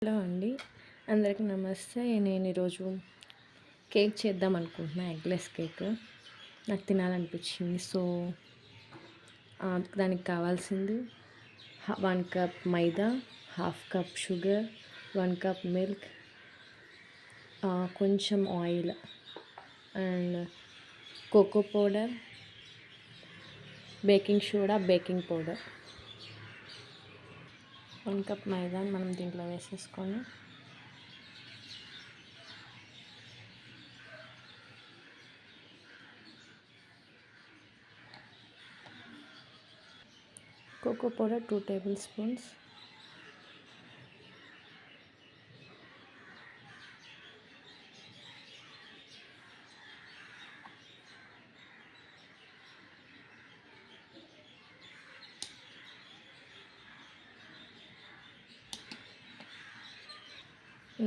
Hello అండి, అందరికీ నమస్తే. నేను ఈరోజు కేక్ చేద్దాం అనుకుంటున్నా, ఎగ్లెస్ కేక్. నాకు తినాలనిపించింది. సో దానికి కావాల్సింది 1 cup maida, half cup sugar, 1 cup milk, కొంచెం oil and cocoa powder, baking soda, baking powder. 1 cup మైదాని మనం దీంట్లో వేసేసుకొని cocoa powder 2 tablespoons,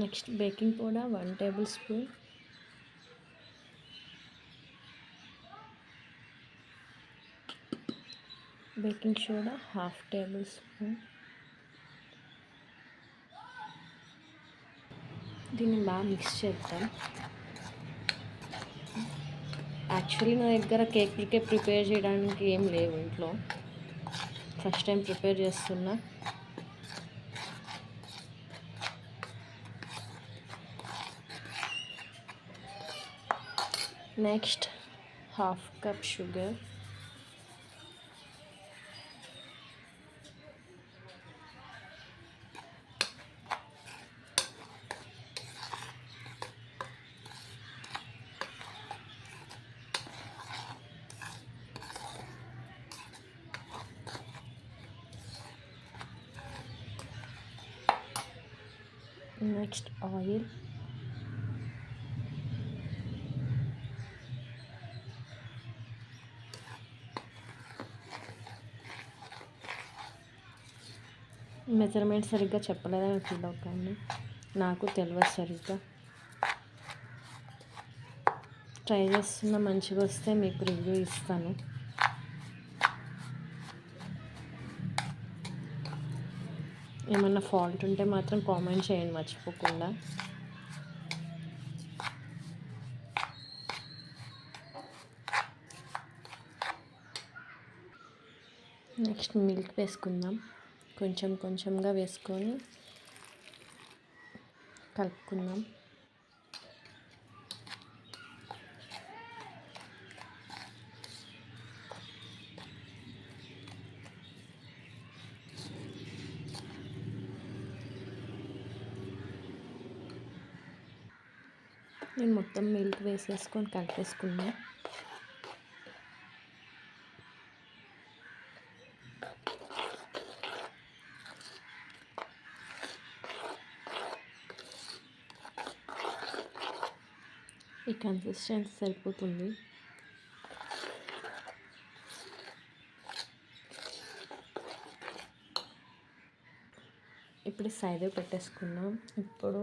next baking powder 1 tablespoon, baking soda half tablespoon. దీన్ని బాగా మిక్స్ చేద్దాం. యాక్చువల్లీ నా దగ్గర కేక్ ప్రిపేర్ చేయడానికి ఏం లేవు ఇంట్లో. ఫస్ట్ టైం ప్రిపేర్ చేస్తున్నా. Next half cup sugar, next oil, measurement సరిగ్గా చెప్పలేదని ఫీల్ అవుతాను. నాకు తెలియదు సరిగ్గా. ట్రై చేస్తున్న, మంచిగా వస్తే మీకు రివ్యూ ఇస్తాను. ఏమన్నా ఫాల్ట్ ఉంటే మాత్రం కామెంట్ చేయండి మర్చిపోకుండా. నెక్స్ట్ మిల్క్ వేసుకుందాం. కొంచెం కొంచెంగా వేసుకొని కలుపుకుందాం. నేను మొత్తం మిల్క్ వేసేసుకొని కలిపేసుకున్నా. ఈ కన్సిస్టెన్సీ సరిపోతుంది. ఇప్పుడు సైడ్ పెట్టేసుకున్నాం. ఇప్పుడు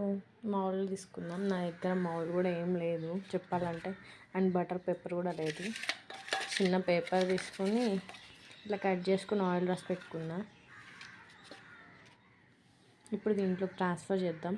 మౌల్ తీసుకుందాం. నా దగ్గర మౌల్ కూడా ఏం లేదు చెప్పాలంటే, అండ్ బటర్ పేపర్ కూడా లేదు. చిన్న పేపర్ తీసుకొని ఇట్లా కట్ చేసుకుని ఆయిల్ రాసి పెట్టుకున్నా. ఇప్పుడు దీంట్లో ట్రాన్స్ఫర్ చేద్దాం.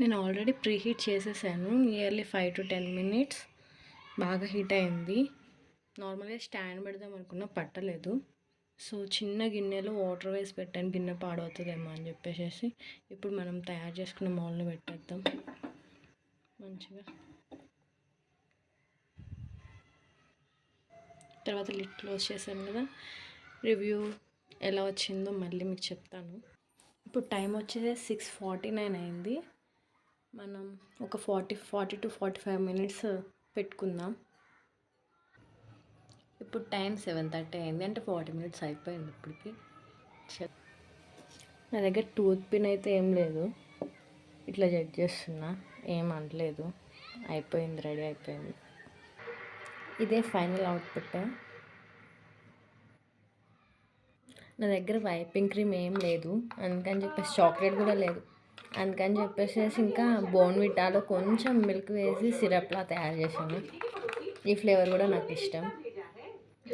నేను ఆల్రెడీ ప్రీ హీట్ చేసేసాను. నియర్లీ 5 to 10 minutes బాగా హీట్ అయింది. నార్మల్గా స్టాండ్ పెడదాం అనుకున్నా, పట్టలేదు. సో చిన్న గిన్నెలో వాటర్ వేసి పెట్టాను, గిన్నె పాడవుతుందేమో అని చెప్పేసి. ఇప్పుడు మనం తయారు చేసుకున్న మౌల్ని పెట్టేద్దాం మంచిగా. తర్వాత లిడ్ క్లోజ్ చేశాను కదా. రివ్యూ ఎలా వచ్చిందో మళ్ళీ మీకు చెప్తాను. ఇప్పుడు టైం వచ్చేసి 6:49 అయింది. మనం ఒక 40 to 45 minutes పెట్టుకుందాం. ఇప్పుడు టైం 7:30 అయింది, అంటే 40 minutes అయిపోయింది ఇప్పటికి. నా దగ్గర టూత్ పిన్ అయితే ఏం లేదు, ఇట్లా జడ్జ్ చేస్తున్నా, ఏం అనలేదు. అయిపోయింది, రెడీ అయిపోయింది. ఇదే ఫైనల్ అవుట్పుట్. నా దగ్గర వైపింగ్ క్రీమ్ ఏం లేదు, అందుకని చెప్పేసి చాక్లెట్ కూడా లేదు, అందుకని చెప్పేసి ఇంకా బోర్న్విటాలో కొంచెం మిల్క్ వేసి సిరప్లా తయారు చేశాను. ఈ ఫ్లేవర్ కూడా నాకు ఇష్టం.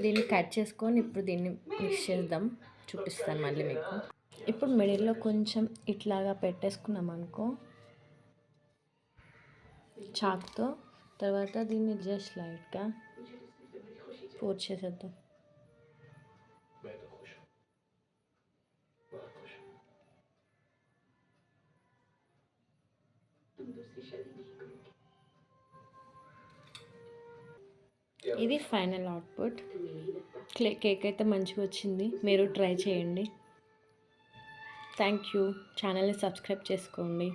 దీన్ని కట్ చేసుకొని ఇప్పుడు దీన్ని మిక్స్ చేద్దాం, చూపిస్తాను మళ్ళీ మీకు. ఇప్పుడు మిడిల్లో కొంచెం ఇట్లాగా పెట్టేసుకున్నాం అనుకో చాక్తో, తర్వాత దీన్ని జస్ట్ లైట్గా ఫోర్ చేసేద్దాం. ఇది ఫైనల్ అవుట్పుట్. కేక్ అయితే మంచిగా వచ్చింది, మీరు ట్రై చేయండి. Thank you. ఛానల్ని సబ్స్క్రైబ్ చేసుకోండి.